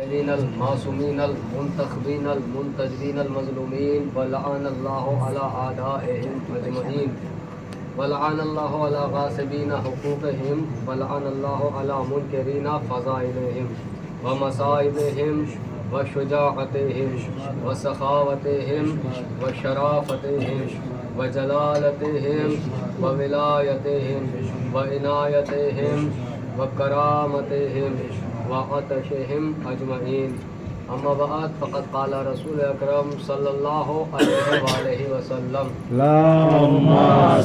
الطاهرين المعصومين المنتخبين المنتجبين المظلومين ولعن الله على أعدائهم أجمعين ولعن الله على غاصبين حقوقهم ولعن الله على منكرين فضائلهم ومصائبهم وشجاعتهم وسخاوتهم وشرافتهم وجلالتهم وولایتهم وعنایتهم وکرامتهم وعطشهم اجمعین اما بعد فقد قال رسول اکرم صلی اللہ علیہ وآلہ وسلم اللهم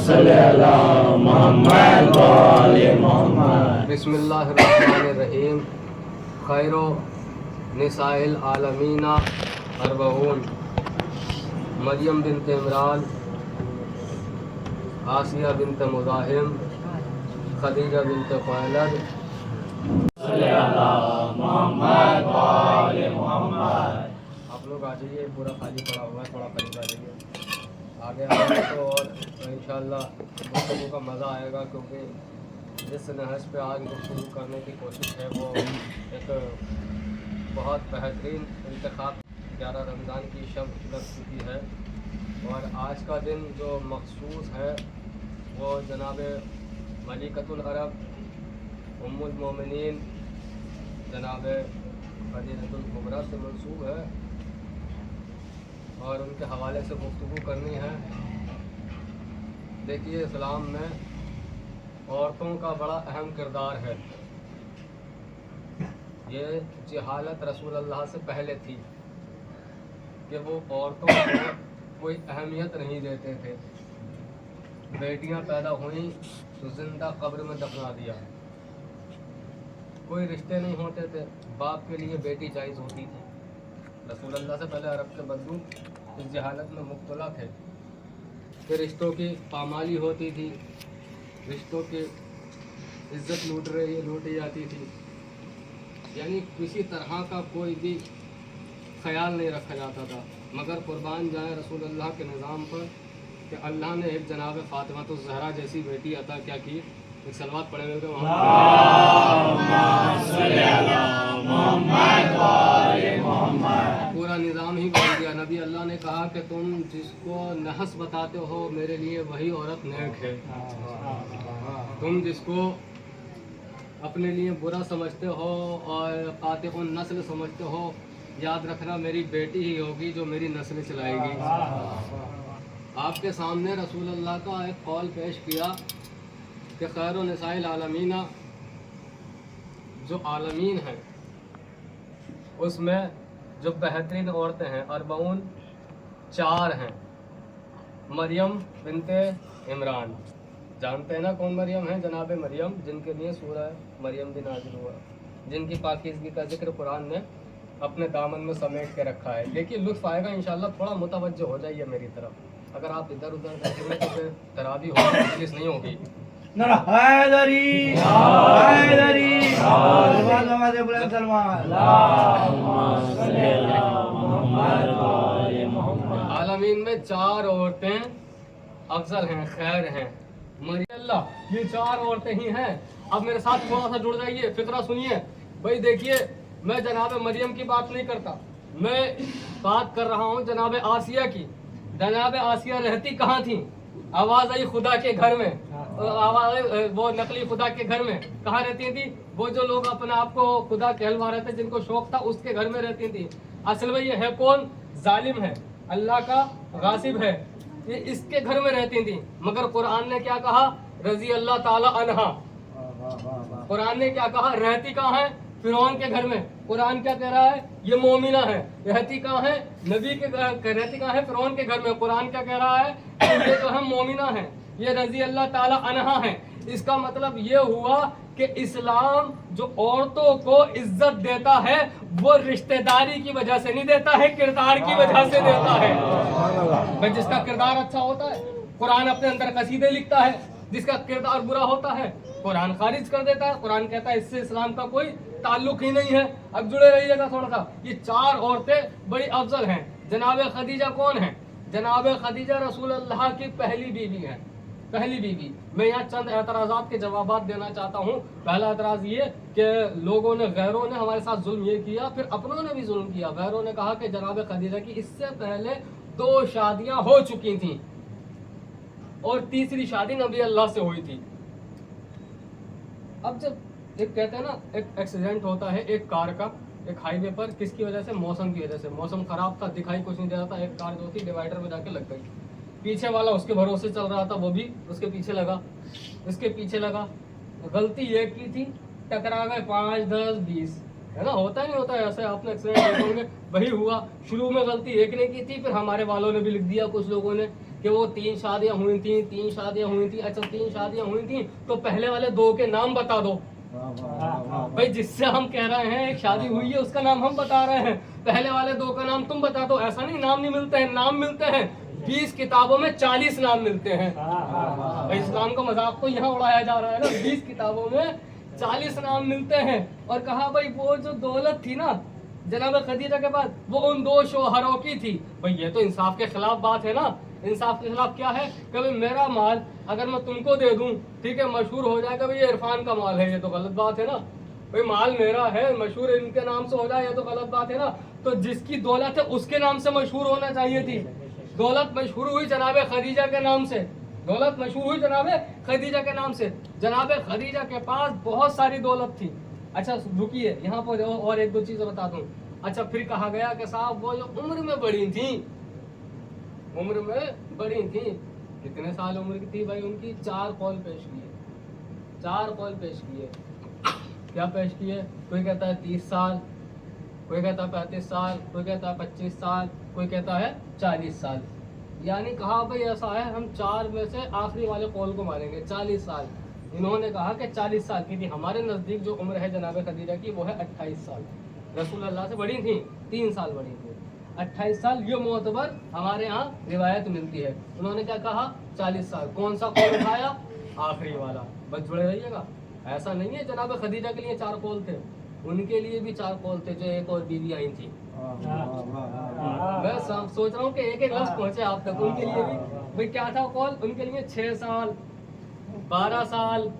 صل على محمد وآل محمد. بسم اللہ الرحمن الرحیم. خیر نساء العالمین اربعون. مریم بنت عمران، آسیہ بنت مزاحم، خدیجہ بنت خویلد. صلی اللہ محمد وآل محمد. آپ لوگ آ جائیے، پورا خالی پڑا ہوا ہے، تھوڑا قریب آ جائیے. آگے آ جائے تو اور انشاءاللہ گفتگو کا مزہ آئے گا، کیونکہ جس نہج پہ آج گفتگو کرنے کی کوشش ہے وہ ایک بہت بہترین انتخاب 11 رمضان کی شب لگ چکی ہے. اور آج کا دن جو مخصوص ہے وہ جناب ملکۃ العرب ام المومنین جناب خدیجہ الکبریٰ سے منسوب ہے اور ان کے حوالے سے گفتگو کرنی ہے. دیکھیے، اسلام میں عورتوں کا بڑا اہم کردار ہے. یہ جہالت رسول اللہ سے پہلے تھی کہ وہ عورتوں کو کوئی اہمیت نہیں دیتے تھے. بیٹیاں پیدا ہوئیں تو زندہ قبر میں دفنا دیا. کوئی رشتے نہیں ہوتے تھے، باپ کے لیے بیٹی جائز ہوتی تھی. رسول اللہ سے پہلے عرب کے بدو اس جہالت میں مبتلا تھے کہ رشتوں کی پامالی ہوتی تھی، رشتوں کی عزت لوٹی جاتی تھی. یعنی کسی طرح کا کوئی بھی خیال نہیں رکھا جاتا تھا. مگر قربان جائیں رسول اللہ کے نظام پر کہ اللہ نے ایک جناب فاطمہ الزہرا جیسی بیٹی عطا کیا کی. ایک صلوات پڑھے ہوئے پورا نظام ہی بدل گیا. نبی اللہ نے کہا کہ تم جس کو نحس بتاتے ہو میرے لیے وہی عورت نیک ہے. تم جس کو اپنے لیے برا سمجھتے ہو اور قاطع النسل سمجھتے ہو، یاد رکھنا میری بیٹی ہی ہوگی جو میری نسل چلائے گی. آپ کے سامنے رسول اللہ کا ایک قول پیش کیا کہ خیر نساء العالمین، جو عالمین ہیں اس میں جو بہترین عورتیں ہیں اربعون، 4 ہیں. مریم بنت عمران، جانتے ہیں نا کون مریم ہیں؟ جناب مریم، جن کے لیے سورہ مریم بھی نازل ہوا، جن کی پاکیزگی کا ذکر قرآن نے اپنے دامن میں سمیٹ کے رکھا ہے. دیکھیے لطف آئے گا انشاءاللہ. تھوڑا متوجہ ہو جائیے میری طرف. اگر آپ ادھر ادھر بیٹھے ہوئے تو پھر تراویح ہوگی، مجلس نہیں ہوگی. حیدری حیدری عالمین میں 4 عورتیں افضل ہیں، خیر ہیں. مریم اللہ، یہ 4 عورتیں ہی ہیں. اب میرے ساتھ تھوڑا سا جڑ جائیے، فقرہ سنیے. بھائی دیکھیے، میں جناب مریم کی بات نہیں کرتا، میں بات کر رہا ہوں جناب آسیہ کی. جناب آسیہ رہتی کہاں تھیں؟ آواز آئی خدا کے گھر میں، آواز وہ نقلی خدا کے گھر میں. کہاں رہتی تھی؟ وہ جو لوگ اپنے آپ کو خدا کہلوا رہے تھے، جن کو شوق تھا، اس کے گھر میں رہتی تھی. اصل میں یہ ہے کون؟ ظالم ہے، اللہ کا غاصب ہے. یہ اس کے گھر میں رہتی تھیں. مگر قرآن نے کیا کہا؟ رضی اللہ تعالی عنہا. قرآن نے کیا کہا؟ رہتی کہاں ہے؟ فرعون کے گھر میں. قرآن کیا کہہ رہا ہے؟ یہ مومنہ ہے. رہتی کہاں ہے؟ نبی کے رہتی کہاں ہے؟ فرعون کے گھر میں. قرآن کیا کہہ رہا ہے؟ کہ یہ جو ہے مومنہ ہے، یہ رضی اللہ تعالی عنہا ہے. اس کا مطلب یہ ہوا کہ اسلام جو عورتوں کو عزت دیتا ہے وہ رشتہ داری کی وجہ سے نہیں دیتا ہے، کردار کی وجہ سے دیتا ہے. جس کا کردار اچھا ہوتا ہے قرآن اپنے اندر قصیدے لکھتا ہے، جس کا کردار برا ہوتا ہے قرآن خارج کر دیتا ہے. قرآن کہتا ہے اس سے اسلام کا کوئی تعلق ہی نہیں ہے. اب جڑے رہیے گا تھوڑا سا. یہ 4 عورتیں بڑی افضل ہیں. جناب خدیجہ کون ہیں؟ جناب خدیجہ رسول اللہ کی پہلی بیوی ہیں. पहली बीवी। मैं यहाँ चंद एतराज़ात के जवाबात देना चाहता हूँ। पहला एतराज़ ये कि लोगों ने, गैरों ने हमारे साथ जुल्म ये किया, फिर अपनों ने भी जुल्म किया। गैरों ने कहा कि जनाब खदीजा की इससे पहले 2 शादियाँ हो चुकी थीं और तीसरी शादी नबी अल्लाह से हुई थी। अब जब एक कहते हैं ना, एक एक्सीडेंट होता है एक कार का एक हाईवे पर, किसकी वजह से? मौसम की वजह से। मौसम खराब था, दिखाई कुछ नहीं दे रहा था, एक कार जो थी डिवाइडर में जाके लग गई। पीछे वाला उसके भरोसे चल रहा था, वो भी उसके पीछे लगा, इसके पीछे लगा। गलती एक की थी, टकरा गए 5, 10, 20, है ना, होता नहीं होता है ऐसे, आपने एक्सीडेंट देखे होंगे, वही हुआ। शुरू में गलती एक ने की थी, फिर हमारे वालों ने भी लिख दिया कुछ लोगों ने कि वो 3 शादियां हुई थी, 3 शादियां हुई थी। अच्छा 3 शादियां हुई थी तो पहले वाले 2 के नाम बता दो। भाई जिससे हम कह रहे हैं एक शादी हुई है उसका नाम हम बता रहे हैं, पहले वाले 2 का नाम तुम बता दो। ऐसा नहीं, नाम नहीं मिलते हैं, नाम मिलते हैं। 20 किताबों में 40 नाम मिलते हैं। भाई इस्लाम का मजाक तो यहाँ उड़ाया जा रहा है ना, 20 किताबों में 40 नाम मिलते हैं। और कहा भाई वो जो दौलत थी ना जनाब खदीजा के बाद, वो उन 2 शोहरों की थी। भाई ये तो इंसाफ के खिलाफ बात है ना। इंसाफ के खिलाफ क्या है? कभी मेरा माल अगर मैं तुमको दे दूं, ठीक है, मशहूर हो जाएगा भाई ये इरफान का माल है, ये तो गलत बात है ना। भाई माल मेरा है, मशहूर इनके नाम से हो जाए, ये तो गलत बात है ना। तो जिसकी दौलत है उसके नाम से मशहूर होना चाहिए थी। दौलत मशहूर हुई जनाब खदीजा के नाम से, दौलत मशहूर हुई जनाब खदीजा के नाम से। जनाब खदीजा के पास बहुत सारी दौलत थी। अच्छा रुकिए, यहाँ पर और 1-2 चीजें बता दूं। अच्छा फिर कहा गया कि साहब वो जो उम्र में बड़ी थी, उम्र में बड़ी थी, कितने साल उम्र की थी भाई उनकी? 4 कौल पेश किए, 4 कौल पेश किए। क्या पेश किए? कोई कहता है 30 साल, कोई कहता है 35 साल, कोई कहता है 25 साल, कोई कहता है 40 साल। यानी कहा भाई ऐसा है, हम 4 में से आखिरी वाले कौल को मानेंगे, 40 साल। इन्होंने कहा कि 40 साल की थी। हमारे नज़दीक जो उम्र है जनाब खदीजा की वो है 28 साल। रसूल अल्लाह से बड़ी थी, 3 साल बड़ी थी। 28 साल ये मोतबर हमारे यहाँ रिवायत मिलती है। उन्होंने क्या कहा? 40 साल। कौन सा कौल उठाया? आखिरी वाला। बस जुड़े रहिएगा। ऐसा नहीं है जनाब खदीजा के लिए 4 कौल थे, उनके लिए भी 4 कौल थे जो एक और बीवी आई थी। मैं सोच रहा हूँ कि एक लफ्ज पहुंचे आप तक। उनके लिए भी भाई क्या था कौल? उनके लिए 6 साल, 12 साल,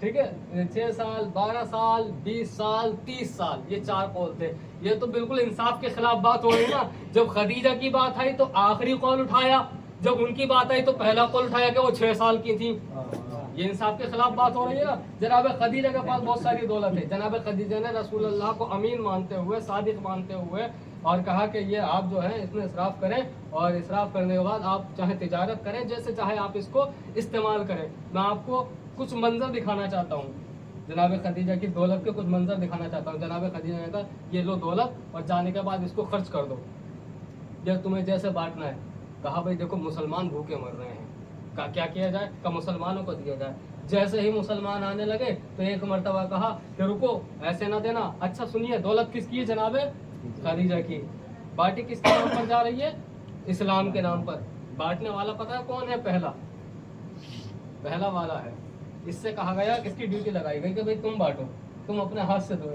ठीक है, 6 साल, 12 साल, 20 साल, 30 साल, ये 4 कौल थे। ये तो बिल्कुल इंसाफ के खिलाफ बात हो रही ना। जब खदीजा की बात आई तो आखिरी कौल उठाया, जब उनकी बात आई तो पहला कौल उठाया कि वो 6 साल की थी। ये इंसाफ के खिलाफ बात हो रही है ना। जनाब खदीजा के पास बहुत सारी दौलत है। जनाब खदीजा ने रसूल अल्लाह को अमीन मानते हुए, सादिक मानते हुए और कहा कि ये आप जो है इसमें इसराफ करें, और इसराफ करने के बाद आप चाहे तिजारत करें, जैसे चाहे आप इसको इस्तेमाल करें। मैं आपको कुछ मंजर दिखाना चाहता हूँ, जनाब खदीजा की दौलत के कुछ मंजर दिखाना चाहता हूँ। जनाब खदीजा ने कहा ये लो दौलत और जाने के बाद इसको खर्च कर दो, ये तुम्हें जैसे बांटना है। कहा भाई देखो मुसलमान भूखे मर रहे हैं, का क्या किया जाए? का मुसलमानों को दिया जाए। जैसे ही मुसलमान आने लगे तो एक मर्तबा कहा कि रुको, ऐसे ना देना। अच्छा सुनिए, दौलत किसकी है? जनाब खदीजा की। बाटी किसके नाम पर जा रही है? इस्लाम के नाम पर। बांटने वाला पता है कौन है? पहला वाला है। इससे कहा गया, किसकी ड्यूटी लगाई गई कि भाई तुम बांटो, तुम अपने हाथ से दो,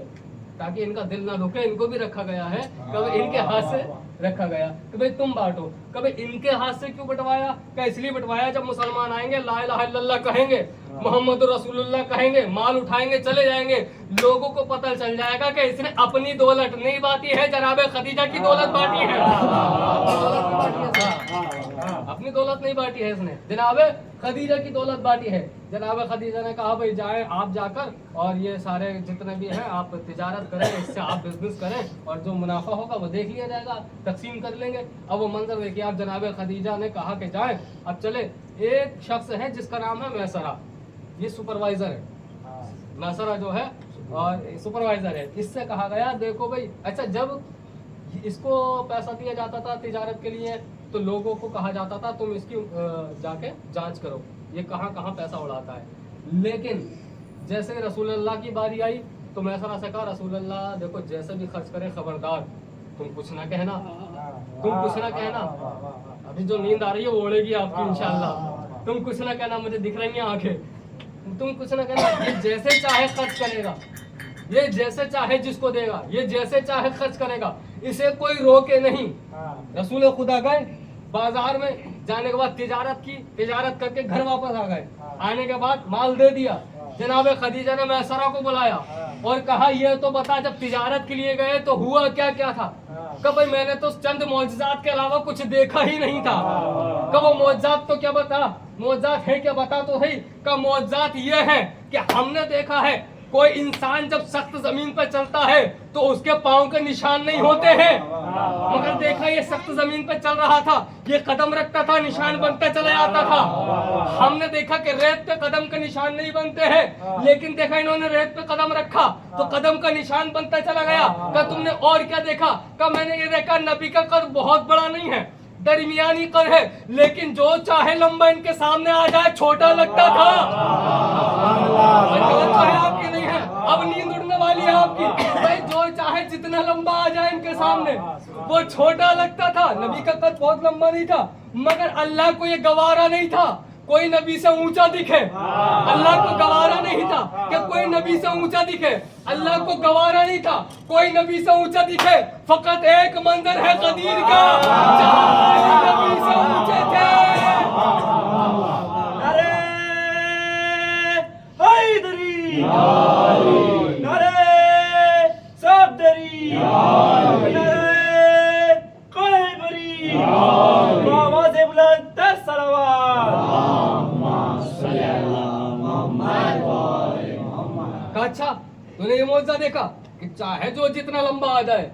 ताकि इनका दिल ना रुके। इनको भी रखा गया है, कभी इनके हाथ से रखा गया कि भाई तुम बांटो। कभी इनके हाथ से क्यों बंटवाया? क्या इसलिए बंटवाया जब मुसलमान आएंगे ला इलाहा इल्लल्लाह कहेंगे, मोहम्मद रसूलुल्लाह कहेंगे, माल उठाएंगे चले जाएंगे, लोगों को पता चल जाएगा कि इसने अपनी दौलत नहीं बांटी है, जनाब खदीजा की दौलत बांटी है। अपनी दौलत नहीं बांटी है इसने, जनाब खदीजा की दौलत बांटी है। जनाब खदीजा ने कहा भाई जाए आप जाकर और ये सारे जितने भी हैं आप तिजारत करें, इससे आप बिजनेस करें और जो मुनाफा होगा वो देख लिया जाएगा, तकसीम कर लेंगे। अब वो मंजर देखिए आप, जनाब खदीजा ने कहा कि जाए। अब चले, एक शख्स है जिसका नाम है मैसरा, ये सुपरवाइजर है, मैसरा जो है और सुपरवाइजर है। इससे कहा गया देखो भाई, अच्छा जब इसको पैसा दिया जाता था तिजारत के लिए तो लोगों को कहा जाता था तुम इसकी जाके जांच करो ये कहाँ कहाँ पैसा उड़ाता है। लेकिन जैसे रसूलुल्लाह की बारी आई तो मैसरा से कहा रसूलुल्लाह देखो जैसे भी खर्च करे खबरदार तुम कुछ ना कहना, तुम कुछ ना कहना। अभी जो नींद आ रही है वो उड़ेगी आपकी इंशाल्लाह। तुम कुछ ना कहना, मुझे दिख रही हैं आंखें, तुम कुछ ना कहना। ये जैसे चाहे खर्च करेगा, ये जैसे चाहे जिसको देगा, ये जैसे चाहे खर्च करेगा, इसे कोई रोके नहीं। रसूल खुदा गए बाजार में जाने के बाद तिजारत करके घर वापस आ गए। आने के बाद माल दे दिया। जनाब खदीजा ने मैसरा को बुलाया और कहा ये तो बता, जब तिजारत के लिए गए तो हुआ क्या क्या था? कब भाई मैंने तो चंद मौजज़ात के अलावा कुछ देखा ही नहीं था। कब वो मौजज़ात तो क्या बता, मौजज़ात है क्या बता तो है। कब मौजज़ात ये है कि हमने देखा है कोई इंसान जब सख्त जमीन पर चलता है तो उसके पाँव के निशान नहीं होते हैं, मगर देखा ये सख्त जमीन पर चल रहा था, ये कदम रखता था, निशान बनता चला जाता था। हमने देखा कि रेत पे कदम के निशान नहीं बनते हैं, लेकिन देखा इन्होंने रेत पे कदम रखा तो कदम का निशान बनता चला गया। क्या तुमने और क्या देखा? क्या मैंने ये देखा नबी का कद बहुत बड़ा नहीं है, दरमियानी कद है, लेकिन जो चाहे लंबा इनके सामने आ जाए छोटा लगता था। आपकी नहीं है, अब नींद उड़ने वाली है आपकी। भाई जो चाहे जितना लंबा आ जाए इनके सामने वो छोटा लगता था। नबी का कद बहुत लंबा नहीं था, मगर अल्लाह को ये गवारा नहीं था कोई नबी से ऊंचा दिखे। अल्लाह को गवारा नहीं था कि कोई नबी से ऊंचा दिखे। अल्लाह को गवारा नहीं था कोई नबी से ऊंचा दिखे। फकत एक मंजर है कदीर का, जहां नबी से ऊंचे थे। नारे हैदरी, नारे सफदरी, नारे क़ैबरी, आवाज़ बुलंद तर सलावत। अच्छा तूने ये मौजज़ा देखा कि चाहे जो जितना लंबा आ जाए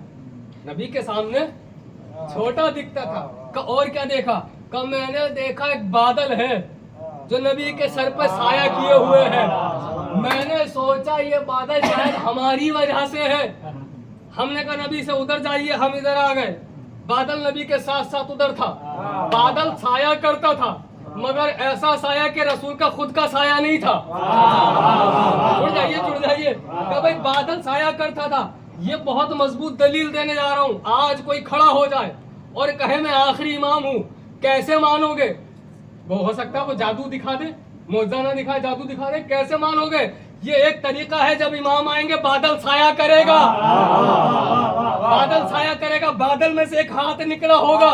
नबी के सामने छोटा दिखता था। और क्या देखा? कि मैंने देखा एक बादल है जो नबी के सर पर साया किए हुए है। मैंने सोचा ये बादल शायद हमारी वजह से है। हमने कहा नबी से उधर जाइए, हम इधर आ गए। बादल नबी के साथ साथ उधर था। बादल साया करता था, मगर ऐसा साया कि रसूल का खुद का साया नहीं था। जुड़ जाइए। क्या भाई बादल साया करता था। ये बहुत मजबूत दलील देने जा रहा हूँ। आज कोई खड़ा हो जाए और कहे मैं आखिरी इमाम हूँ, कैसे मानोगे? वो हो सकता है वो जादू दिखा दे, मौजज़ा ना दिखाए, जादू दिखा दे, कैसे मानोगे? ये एक तरीका है, जब इमाम आएंगे बादल साया करेगा। बादल साया करेगा, बादल में से एक हाथ निकला होगा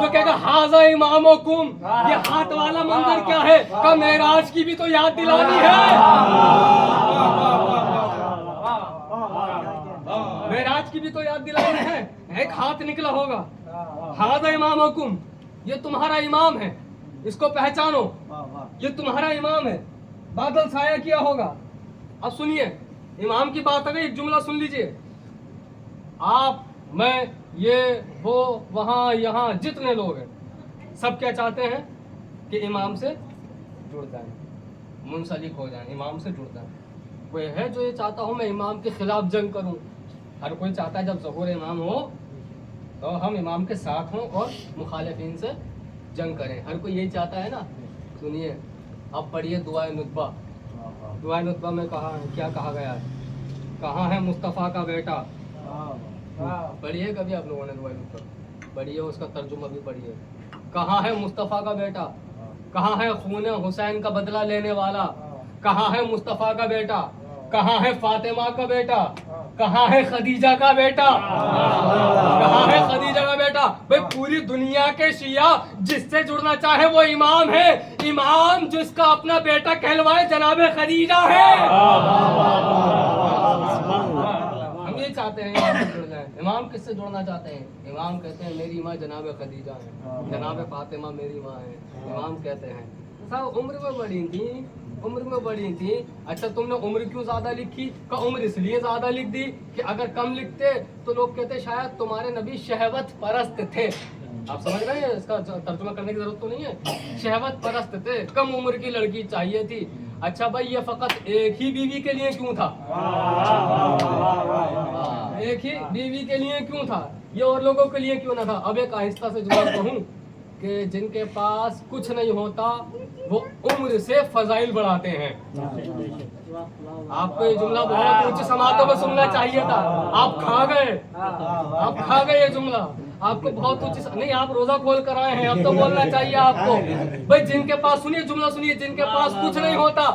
जो कहेगा हाज़ा इमामुकुम। ये हाथ वाला मंजर क्या है? का मेराज की भी तो याद दिलानी है। मेराज की भी तो याद दिलानी है। एक हाथ निकला होगा, हाज़ा इमामुकुम, ये तुम्हारा इमाम है, इसको पहचानो, ये तुम्हारा इमाम है। बादल साया किया होगा। अब सुनिए, इमाम की बात आ गई, एक जुमला सुन लीजिए। आप, मैं, ये, वो, वहाँ, यहाँ जितने लोग हैं सब क्या चाहते हैं कि इमाम से जुड़ जाएं, मुंसलिक हो जाएं, इमाम से जुड़ जाएं। कोई है जो ये चाहता हो मैं इमाम के खिलाफ जंग करूं? हर कोई चाहता है जब ज़हूर इमाम हो तो हम इमाम के साथ हों और मुखालिफिन से जंग करें। हर कोई यही चाहता है ना। सुनिए, अब पढ़िए दुआए नुतबा। दुआए नुतबा में क्या कहा गया है? कहाँ है मुस्तफ़ा का बेटा? पढ़िए कभी आप लोगों ने दुआए नुतबा पढ़िए, उसका तर्जुमा भी पढ़िए। कहाँ है मुस्तफ़ा का बेटा? कहाँ है खून हुसैन का बदला लेने वाला? कहाँ है मुस्तफ़ा का बेटा? कहाँ है फातिमा का बेटा? कहाँ है खदीजा का बेटा? कहाँ है खदीजा का बेटा? भाई पूरी दुनिया के शिया जिससे जुड़ना चाहे वो इमाम है। इमाम जिसका अपना बेटा कहलवाए जनाब खदीजा है। हम ये चाहते हैं इमाम से जुड़ जाए। इमाम किससे जुड़ना चाहते हैं? इमाम कहते हैं मेरी माँ जनाब खदीजा है, जनाब फातिमा मेरी माँ है। इमाम कहते हैं साहब उम्र में बड़ी थी। अच्छा तुमने उम्र क्यों ज्यादा लिखी? का उम्र इसलिए ज्यादा लिख दी कि अगर कम लिखते तो लोग कहते शायद तुम्हारे नबी शहवत परस्त थे। आप समझ रहे हैं? इसका तर्जुमा करने की जरूरत तो नहीं है। शहवत परस्त थे, कम उम्र की लड़की चाहिए थी। अच्छा भाई ये फकत एक ही बीवी के लिए क्यों था? एक ही बीवी के लिए क्यों था? ये और लोगों के लिए क्यों ना था? अब एक आहिस्ता से जवाब कहूँ कि जिनके पास कुछ नहीं होता वो उम्र से फजाइल बढ़ाते हैं। आपको ये जुमला बहुत उच्च समातों में सुनना चाहिए था, आप खा गए ये जुमला, आपको बहुत उच्च नहीं, आप रोजा खोल कर आए हैं, अब तो बोलना चाहिए आपको। भाई जिनके पास, सुनिए जुमला सुनिए, जिनके पास कुछ नहीं होता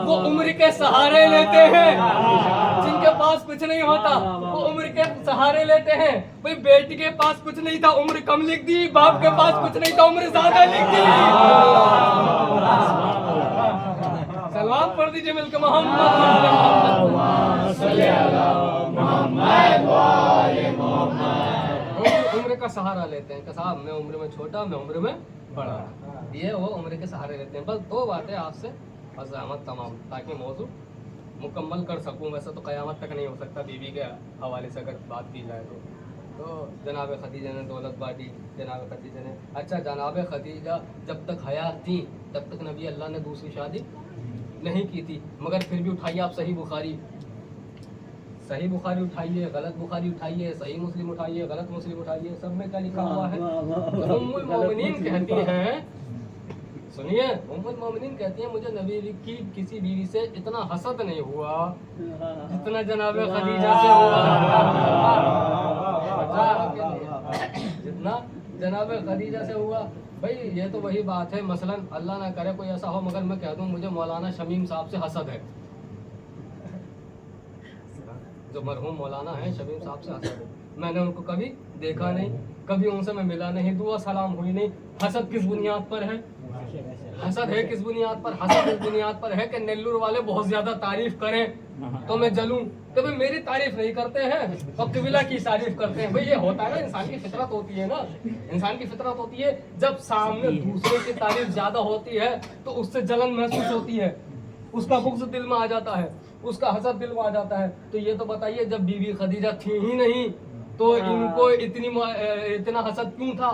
वो उम्र के सहारे लेते हैं, जिनके पास कुछ नहीं होता वो उम्र के सहारे लेते हैं। भाई बेटी के पास कुछ नहीं था, उम्र कम लिख दी, बाप के पास कुछ नहीं था, उम्र ज्यादा लिख दी। सलाम पढ़ दीजिए मिलकर मोहम्मद। उम्र का सहारा लेते हैं कि साहब मैं उम्र में छोटा, मैं उम्र में बड़ा, ये वो उम्र के सहारे लेते हैं। बस दो बातें आपसे अज़ामत तमाम, ताकि मौजू मुकम्मल कर सकूं। वैसे तो क़यामत तक नहीं हो सकता बीवी के हवाले से अगर बात की जाए तो जनाब खदीजा ने दौलत बांटी, जनाब खदीजा ने, अच्छा जनाब खदीजा जब तक हयात थी तब तक नबी अल्लाह ने दूसरी शादी नहीं की थी, मगर फिर भी उठाइए आप सही बुखारी उठाइए, गलत बुखारी उठाइए, सही मुस्लिम उठाइए, गलत मुस्लिम उठाइए, सब में क्या लिखा हुआ है? उम्मुल मोमिनीन कहती हैं, सुनिए, उम्मुल मोमिनीन कहती हैं मुझे नबी की किसी बीवी से इतना हसद नहीं हुआ जितना जनाब खदीजा से हुआ, जितना जनाब खदीजा से हुआ। भाई ये तो वही बात है, मसलन अल्लाह ना करे कोई ऐसा हो, मगर मैं कह दूं मुझे मौलाना शमीम साहब से हसद है, जो मरहूम मौलाना है शमीम साहब से हसद है। मैंने उनको कभी देखा नहीं, कभी उनसे मैं मिला नहीं, दुआ सलाम हुई नहीं। हसद किस बुनियाद पर है? हसद है किस बुनियाद पर? हसद इस बुनियाद पर है कि नेल्लूर वाले बहुत ज्यादा तारीफ करें तो मैं जलूं, तो भाई मेरी तारीफ नहीं करते हैं और कबीला की तारीफ करते हैं। भाई ये होता है ना, इंसान की फितरत होती है ना, इंसान की फितरत होती है, जब सामने दूसरे की तारीफ ज्यादा होती है तो उससे जलन महसूस होती है, उसका बुग़्ज़ दिल में आ जाता है, उसका हसद दिल में आ जाता है। तो ये तो बताइए जब बीवी खदीजा थी ही नहीं तो इनको इतना हसद क्यों था?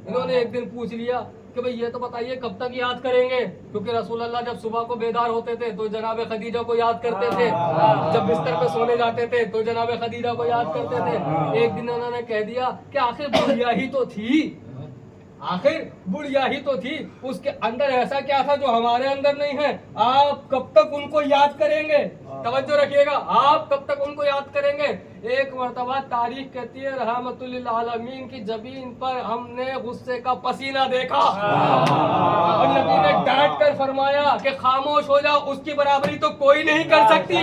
इन्होंने एक दिन पूछ लिया कि भाई ये तो बताइए कब तक याद करेंगे, क्योंकि रसूल अल्लाह जब सुबह को बेदार होते थे तो जनाब खदीजा को याद करते थे, जब बिस्तर पे सोने जाते थे तो जनाब खदीजा को याद करते थे। एक दिन उन्होंने कह दिया कि आखिर बुढ़िया ही तो थी, आखिर बुढ़िया ही तो थी, उसके अंदर ऐसा क्या था जो हमारे अंदर नहीं है? आप कब तक उनको याद करेंगे? तवज्जो रखिएगा, आप कब तक उनको याद करेंगे? एक मर्तबा तारीख कहती है रहमतुल लिल आलमीन की जबीन पर हमने गुस्से का पसीना देखा और नबी ने डांट कर फरमाया कि खामोश हो जाओ, उसकी बराबरी तो कोई नहीं कर सकती।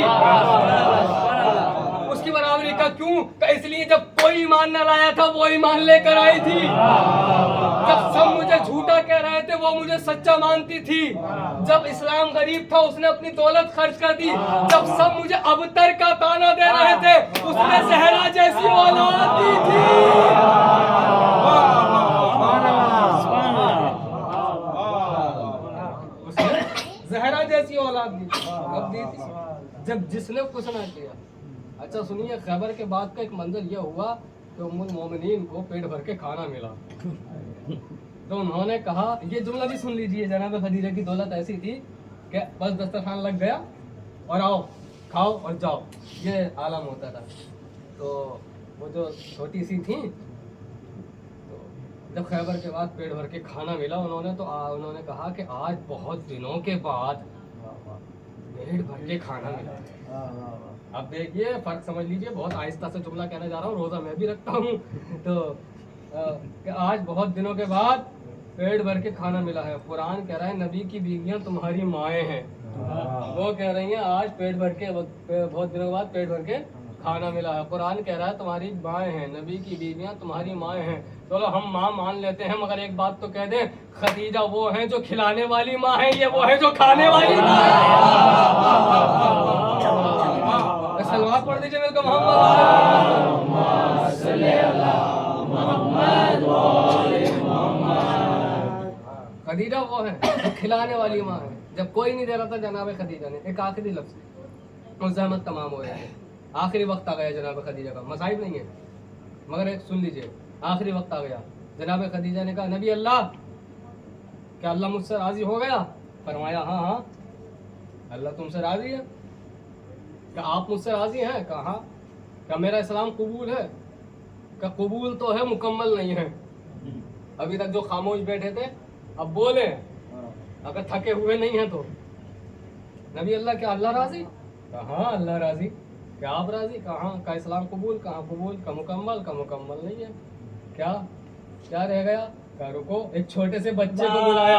उसकी बराबरी का क्यों? इसलिए जब कोई ईमान न लाया था वो ईमान लेकर आई थी, जब सब मुझे झूठा कह रहे थे वो मुझे सच्चा मानती थी, जब इस्लाम गरीब था उसने अपनी दौलत खर्च कर दी, जब सब मुझे अबतर का ताना दे रहे थे उसने सहरा जैसी औलाद दी थी। उसने जहरा जैसी औलाद दी थी, कब दी थी? जब जिसने कुछ ना किया। अच्छा सुनिए, खैबर के बाद का एक मंजर यह हुआ कि उम्मुल मोमिनीन को पेट भर के खाना मिला, तो उन्होंने कहा, ये जुमला भी सुन लीजिए, जनाब खदीजा की दौलत ऐसी थी कि बस दस्तरखान लग गया और आओ खाओ और जाओ, ये आलम होता था। तो वो जो छोटी सी थी, तो जब खैबर के बाद पेट भर के खाना मिला उन्होंने कहा कि आज बहुत दिनों के बाद पेट भर के खाना मिला। अब देखिए फर्क समझ लीजिए, बहुत आहिस्ता से जुमला कहने जा रहा हूँ, रोजा मैं भी रखता हूँ। तो कि आज बहुत दिनों के बाद पेट भर के खाना मिला है। कुरान कह रहा है नबी की बीवियां तुम्हारी माएँ हैं, वो कह रही हैं आज पेट भर के, बहुत दिनों के बाद पेट भर के खाना मिला है। कुरान कह रहा है तुम्हारी माएँ हैं, नबी की बीवियां तुम्हारी माएँ हैं। चलो हम माँ मान लेते हैं, मगर एक बात तो कह दें, खदीजा वो है जो खिलाने वाली माँ है, ये वो है जो खाने वाली माँ है। सलवात पढ़ दीजिए मेरे को खदीजा वो है जो खिलाने वाली माँ है। जब कोई नहीं दे रहा था जनाब खदीजा ने एक आखिरी लफ्ज और ज़हमत तमाम हो रहे थे, आखिरी वक्त आ गया जनाब खदीजा का, मसाइब नहीं है मगर एक सुन लीजिए, आखिरी वक्त आ गया। जनाब खदीजा ने कहा नबी अल्लाह, क्या अल्लाह मुझसे राजी हो गया? फरमाया हाँ हाँ अल्लाह तुमसे राजी है। क्या आप मुझसे राजी हैं? कहा हाँ। क्या मेरा इस्लाम कबूल है? क्या कबूल तो है, मुकम्मल नहीं है। अभी तक जो खामोश बैठे थे अब बोले, अगर थके हुए नहीं हैं तो नबी अल्लाह, क्या अल्लाह राजी? कहाँ अल्लाह राजी, क्या आप राजी? कहाँ का इस्लाम कबूल, कहाँ कबूल, का मुकम्मल नहीं है। क्या क्या रह गया? का रुको, एक छोटे से बच्चे को बुलाया,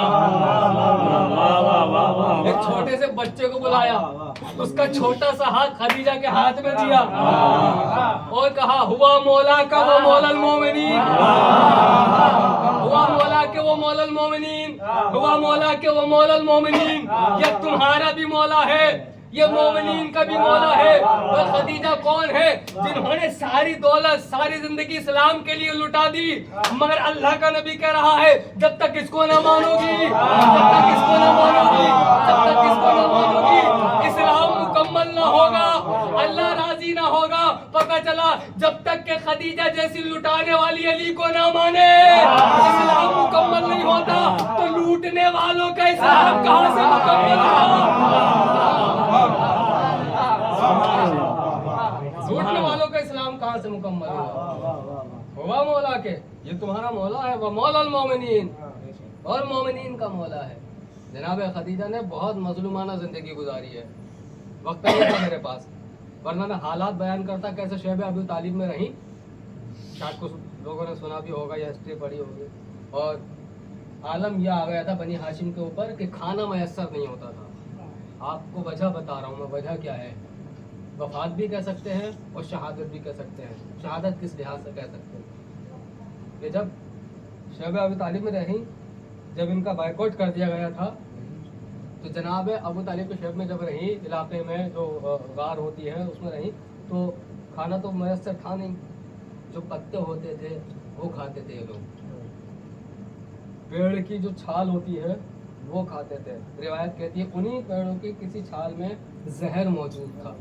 एक छोटे से बच्चे को बुलाया, उसका छोटा सा हाथ खदीजा के हाथ में दिया और कहा हुआ मौला का वो मौलल मोमिनीन, हुआ मौला के वो मौलल मोमिनीन, हुआ मौला के वो मौलल मोमिनीन, ये तुम्हारा भी मौला है, ये मोमिनीन का भी मौला है। और खदीजा कौन है? जिन्होंने सारी दौलत, सारी जिंदगी इस्लाम के लिए लुटा दी, मगर अल्लाह का नबी कह रहा है जब तक इसको न मानोगी, जब तक इसको न मानोगी, जब तक इसको न मानोगी, इस्लाम मुकम्मल न होगा, अल्लाह राजी न होगा। पता चला जब तक के खदीजा जैसी लुटाने वाली अली को न माने, इस्लाम मुकम्मल नहीं होता। तो लूटने वालों का इस्लाम कहां से मुकम्मल लूटने वालों का इस्लाम कहां से मुकम्मल हुआ? मौला के, ये तुम्हारा मौला है, वह मौलल मोमिनीन, और मोमिनीन का मौला है। जनाब खदीजा ने बहुत मजलूमाना जिंदगी गुजारी है, वक्त नहीं था मेरे पास, वरना मैं हालात बयान करता कैसे शैब अबू तालिब में रही। शायद कुछ लोगों ने सुना भी होगा या हिस्ट्री पढ़ी होगी। और आलम यह आ गया था बनी हाशिम के ऊपर कि खाना मैसर नहीं होता था। आपको वजह बता रहा हूँ मैं, वजह क्या है। वफात भी कह सकते हैं और शहादत भी कह सकते हैं। शहादत किस लिहाज से कह सकते हैं कि जब शैब अबू तालिब में रही, जब इनका बाइकआउट कर दिया गया था, तो जनाब अबू तालिब के शैब में जब रही, इलाके में जो गार होती है उसमें रही, तो खाना तो मैसर था नहीं। जो पत्ते होते थे वो खाते थे ये लोग, पेड़ की जो छाल होती है वो खाते थे। रिवायत कहती है उन्हीं पेड़ों की किसी छाल में जहर मौजूद था,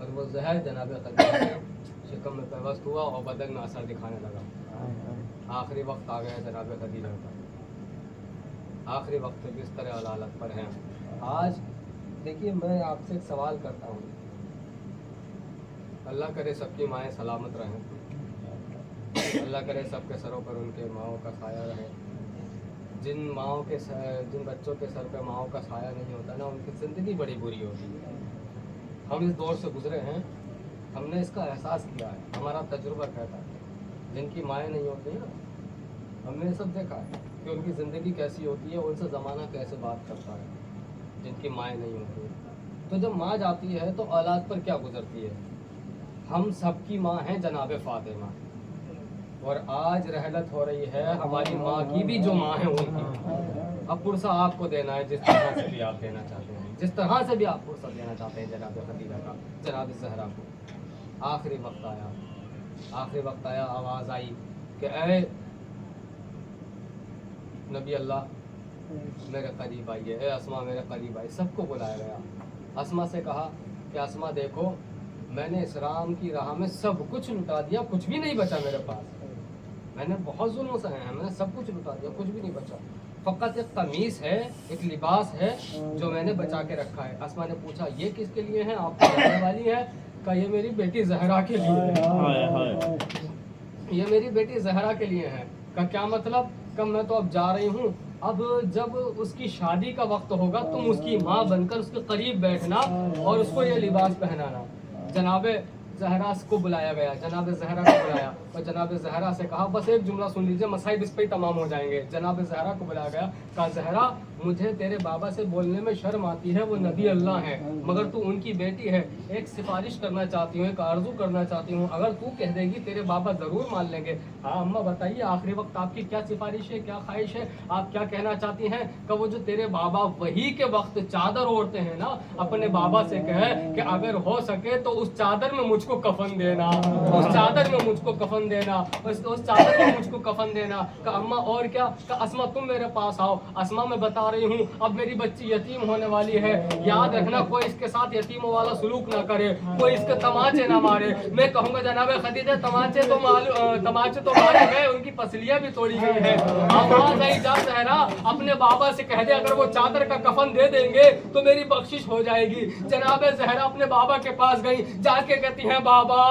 और वो जहर जनाब खदीजा के शिकम में पैवस्त हुआ और बदन में असर दिखाने लगा। आखिरी वक्त आ गया जनाब खदीजा का, आखिरी वक्त बिस्तर अलालत पर हैं। आज देखिए, मैं आपसे एक सवाल करता हूँ, अल्लाह करे सबकी माएँ सलामत रहें, अल्लाह करे सबके सरों पर उनके माओं का साया रहे। जिन बच्चों के सर पे माओं का साया नहीं होता ना, उनकी ज़िंदगी बड़ी बुरी होती है। हम इस दौर से गुजरे हैं, हमने इसका एहसास किया है, हमारा तजुर्बा कहता है। जिनकी माएँ नहीं होती ना, हमने सब देखा है कि उनकी ज़िंदगी कैसी होती है, उनसे ज़माना कैसे बात करता है, जिनकी माएँ नहीं होती। तो जब माँ जाती है तो औलाद पर क्या गुजरती है। हम सबकी माँ हैं जनाब फातिमा, और आज रहलत हो रही है हमारी माँ की भी जो माँ है उनकी। अब पुरसा आपको देना है, जिस तरह से भी आप देना चाहते हैं, जिस तरह से भी आप पुरसा देना चाहते हैं जनाब खदीजा का, जनाब ज़हरा को। आखिरी वक्त आया, आखिरी वक्त आया, आवाज़ आई कि ऐ नबी अल्लाह मेरे करीब आइए, ए अस्मा मेरे करीब आई। सबको बुलाया गया। अस्मा से कहा कि अस्मा देखो, मैंने इस्लाम की राह में सब कुछ लुटा दिया, कुछ भी नहीं बचा मेरे पास। मैंने बहुत जुल्म सहे हैं, मैंने सब कुछ लुटा दिया, कुछ भी नहीं बचा। फ़कत एक कमीज़ है, एक लिबास है जो मैंने बचा के रखा है। अस्मा ने पूछा ये किसके लिए है, आपको जानने वाली है? का ये मेरी बेटी ज़हरा के लिए है, ये मेरी बेटी ज़हरा के लिए है। का क्या मतलब? कब मैं तो अब जा रही हूँ, अब जब उसकी शादी का वक्त होगा तुम उसकी माँ बनकर उसके करीब बैठना और उसको ये लिबास पहनाना। जनाब ज़हरा को बुलाया गया, जनाब ज़हरा को बुलाया और जनाब ज़हरा से कहा, बस एक जुमला सुन लीजिए, मसाइब इस पर ही तमाम हो जाएंगे। जनाब ज़हरा को बुलाया गया, कहा ज़हरा मुझे तेरे बाबा से बोलने में शर्म आती है, वो नबी अल्लाह है, मगर तू उनकी बेटी है। एक सिफारिश करना चाहती हूँ, एक आरजू करना चाहती हूँ, अगर तू कह देगी तेरे बाबा ज़रूर मान लेंगे। हाँ अम्मा बताइए, आखिरी वक्त आपकी क्या सिफारिश है, क्या ख्वाहिश है, आप क्या कहना चाहती हैं? कि वो जो तेरे बाबा वही के वक्त चादर ओढ़ते हैं ना, अपने बाबा से कहे कि अगर हो सके तो उस चादर में मुझको कफन देना, उस चादर में मुझको कफन देना, उस चादर में मुझको कफन देना। का अम्मा और क्या? का अस्मा तुम मेरे पास आओ। अस्मा मैं बता रही हूँ, अब मेरी बच्ची यतीम होने वाली है, याद रखना कोई इसके साथ यतीमों वाला सलूक ना करे, कोई इसके तमाचे ना मारे। मैं कहूँगा जनाब खदीजा तमाचे तो मारे गए, उनकी पसलियाँ भी तोड़ी गई है। आवाज़ आई, जा ज़हरा अपने बाबा से कह दे अगर वो चादर का कफन दे देंगे तो मेरी बख्शिश हो जाएगी। जनाब ज़हरा अपने बाबा के पास गई, जाके कहती हैं, बाबा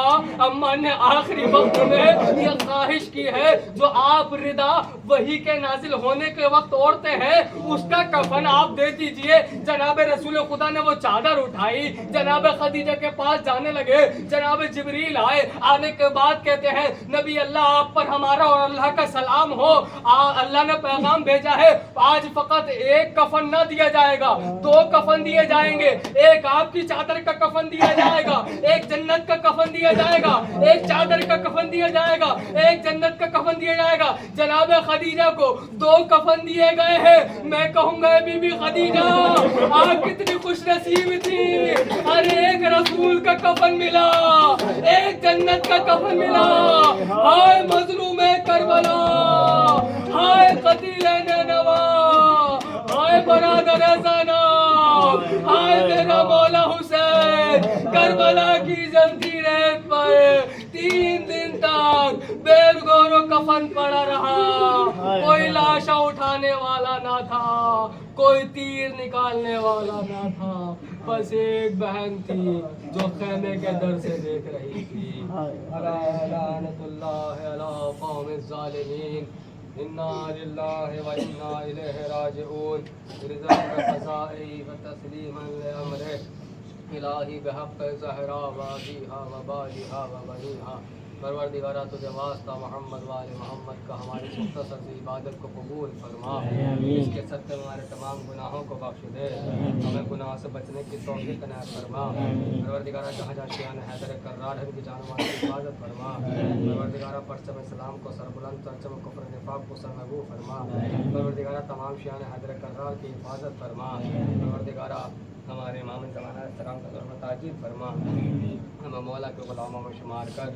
अम्मा ने आखिरी वक्त में ये ख्वाहिश की है जो आप रिदा वही के नाजिल होने के वक्त ओढ़ते हैं, उस उसका कफन आप दे दीजिए। जनाब रसूल खुदा ने वो चादर उठाई, जनाब खदीजा के पास जाने लगे। जनाब जिब्रील आए, आने के बाद कहते हैं नबी अल्लाह आप पर हमारा और अल्लाह का सलाम हो। अल्लाह ने पैगाम भेजा है, आज फकत एक कफन न दिया जाएगा, 2 कफन दिए जाएंगे। एक आपकी चादर का कफन दिया जाएगा, एक जन्नत का कफन दिया जाएगा, एक चादर का कफन दिया जाएगा, एक जन्नत का कफन दिया जाएगा। जनाब खदीजा को 2 कफन दिए गए हैं। मैं कहूंगा बीबी खदीजा आप कितनी खुश नसीब थी। अरे एक रसूल का कफन मिला, एक जन्नत का कफन मिला। हाय मजलूम करबला, हाय कतील नैनवा, हाय बरादर ज़ैनब, हाय मेरा मौला हुसैन। करबला की जलती रेत पर 3 दिन तक बेरगोरो कफन पड़ा रहा। कोई लाशा उठाने वाला ना था, कोई तीर निकालने वाला ना था। बस एक बहन थी जो खेमे के दर से देख रही थी। अला लानतुल्लाह अला कौमिज़ ज़ालिमीन। इन्ना लिल्लाहि व इन्ना इलैहि राजिऊन। रिज़ा क़ज़ाई व तस्लीमन लिअम्रिह इलाही बिहक़्क़ि ज़हरा व अबीहा व बालिहा व बनीहा। परवरदिगारा तुझे वास्ता मोहम्मद वाले मोहम्मद का हमारी मुख्तसर सी इबादत को कबूल फरमा। इसके सत्ते में हमारे तमाम गुनाहों को बख्श दे, हमें गुनाह से बचने की तौफीक इनायत फरमा। परवरदिगारा जहाँ जहाँ शियान हैदर कर्रार है उनकी जान माल की हिफाजत फरमा। परवरदिगारा परचम इस्लाम को सरबुलंद, परचम कुफ्र निफाक को सरनगू फरमा। परवरदिगारा तमाम शियान हैदर कर्रार की हिफाजत फरमा। परवरदिगारा हमारे इमाम ज़माना सलाम का ताजीब फरमा। हमें मौला के गुलामों में शुमार कर।